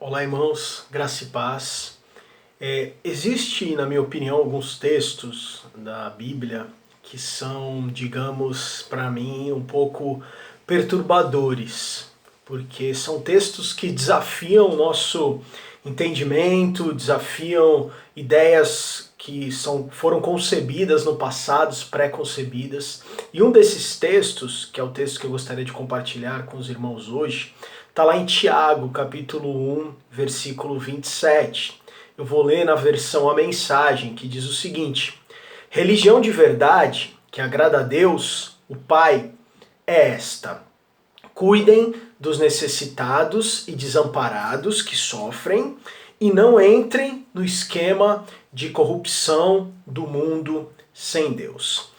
Olá, irmãos, graça e paz. Existe, na minha opinião, alguns textos da Bíblia que são, digamos, para mim, um pouco perturbadores, porque são textos que desafiam o nosso entendimento, desafiam ideias que foram concebidas no passado, pré-concebidas. E um desses textos, que é o texto que eu gostaria de compartilhar com os irmãos hoje, está lá em Tiago, capítulo 1, versículo 27. Eu vou ler na versão A Mensagem, que diz o seguinte: religião de verdade, que agrada a Deus, o Pai, é esta: cuidem dos necessitados e desamparados que sofrem e não entrem no esquema de corrupção do mundo sem Deus.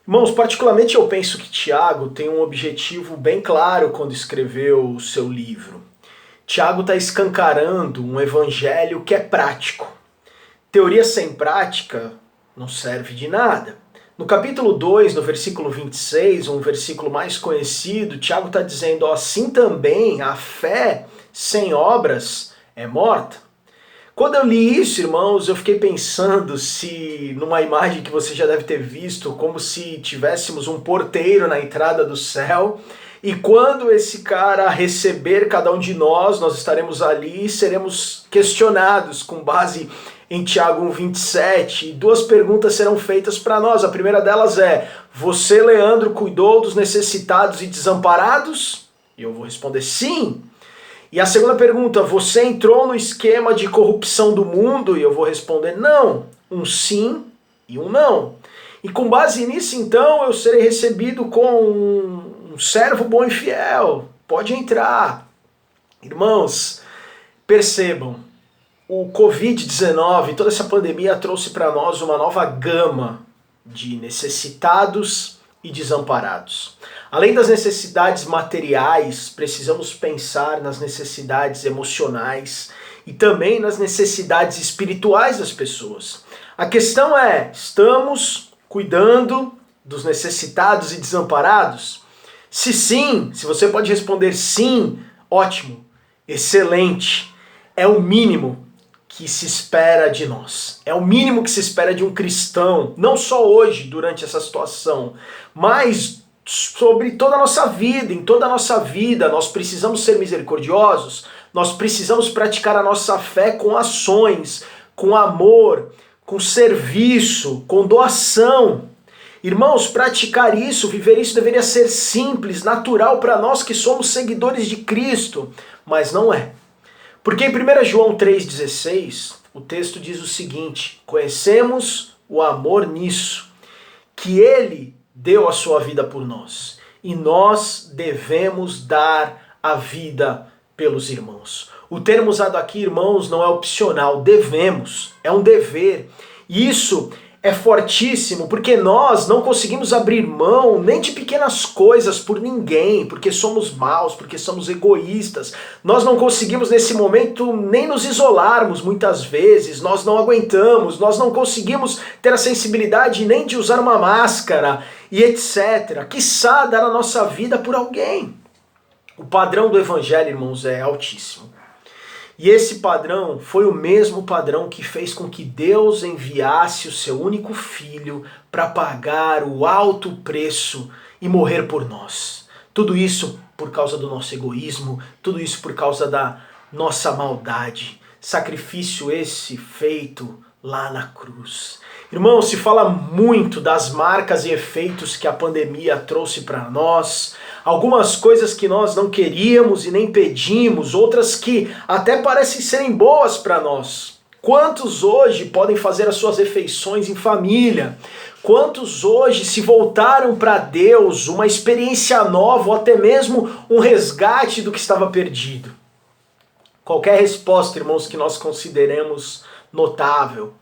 Irmãos, particularmente eu penso que Tiago tem um objetivo bem claro quando escreveu o seu livro. Tiago está escancarando um evangelho que é prático. Teoria sem prática não serve de nada. No capítulo 2, no versículo 26, um versículo mais conhecido, Tiago está dizendo: assim também a fé sem obras é morta. Quando eu li isso, irmãos, eu fiquei pensando numa imagem que você já deve ter visto, como se tivéssemos um porteiro na entrada do céu, e quando esse cara receber cada um de nós estaremos ali e seremos questionados com base em Tiago 1,27, e duas perguntas serão feitas para nós. A primeira delas é: você, Leandro, cuidou dos necessitados e desamparados? E eu vou responder sim. E a segunda pergunta: você entrou no esquema de corrupção do mundo? E eu vou responder não. Um sim e um não. E com base nisso, então, eu serei recebido com um servo bom e fiel. Pode entrar. Irmãos, percebam, o Covid-19, toda essa pandemia trouxe para nós uma nova gama de necessitados e desamparados. Além das necessidades materiais, precisamos pensar nas necessidades emocionais e também nas necessidades espirituais das pessoas. A questão é: estamos cuidando dos necessitados e desamparados? Se sim, se você pode responder sim, ótimo, excelente. É o mínimo que se espera de nós. É o mínimo que se espera de um cristão, não só hoje, durante essa situação, mas sobre toda a nossa vida, em toda a nossa vida. Nós precisamos ser misericordiosos, nós precisamos praticar a nossa fé com ações, com amor, com serviço, com doação. Irmãos, praticar isso, viver isso deveria ser simples, natural para nós que somos seguidores de Cristo, mas não é. Porque em 1 João 3,16, o texto diz o seguinte: conhecemos o amor nisso, que Ele deu a sua vida por nós, e nós devemos dar a vida pelos irmãos. O termo usado aqui, irmãos, não é opcional, devemos, é um dever. E isso é fortíssimo, porque nós não conseguimos abrir mão nem de pequenas coisas por ninguém, porque somos maus, porque somos egoístas. Nós não conseguimos nesse momento nem nos isolarmos muitas vezes, nós não aguentamos, nós não conseguimos ter a sensibilidade nem de usar uma máscara e etc. Quiçá dar a nossa vida por alguém. O padrão do evangelho, irmãos, é altíssimo. E esse padrão foi o mesmo padrão que fez com que Deus enviasse o seu único filho para pagar o alto preço e morrer por nós. Tudo isso por causa do nosso egoísmo, tudo isso por causa da nossa maldade. Sacrifício esse feito lá na cruz. Irmão, se fala muito das marcas e efeitos que a pandemia trouxe para nós, algumas coisas que nós não queríamos e nem pedimos, outras que até parecem serem boas para nós. Quantos hoje podem fazer as suas refeições em família? Quantos hoje se voltaram para Deus, uma experiência nova ou até mesmo um resgate do que estava perdido? Qualquer resposta, irmãos, que nós consideremos notável,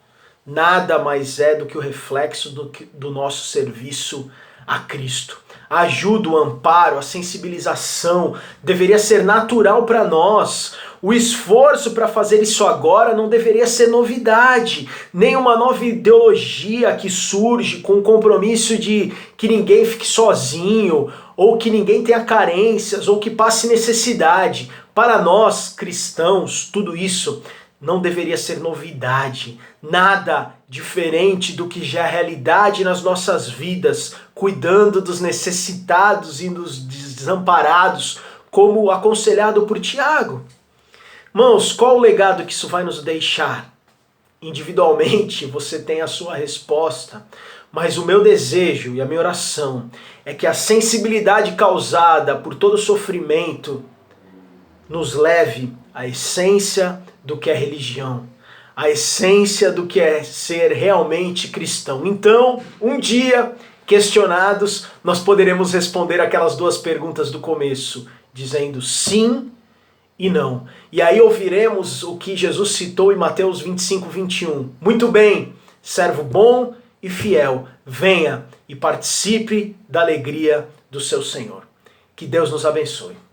nada mais é do que o reflexo do nosso serviço a Cristo. A ajuda, o amparo, a sensibilização deveria ser natural para nós. O esforço para fazer isso agora não deveria ser novidade, nem uma nova ideologia que surge com o compromisso de que ninguém fique sozinho, ou que ninguém tenha carências, ou que passe necessidade. Para nós cristãos, tudo isso não deveria ser novidade, nada diferente do que já é realidade nas nossas vidas, cuidando dos necessitados e dos desamparados, como aconselhado por Tiago. Irmãos, qual o legado que isso vai nos deixar? Individualmente você tem a sua resposta, mas o meu desejo e a minha oração é que a sensibilidade causada por todo o sofrimento nos leve à essência do que é religião, à essência do que é ser realmente cristão. Então, um dia, questionados, nós poderemos responder aquelas duas perguntas do começo, dizendo sim e não. E aí ouviremos o que Jesus citou em Mateus 25, 21. Muito bem, servo bom e fiel, venha e participe da alegria do seu Senhor. Que Deus nos abençoe.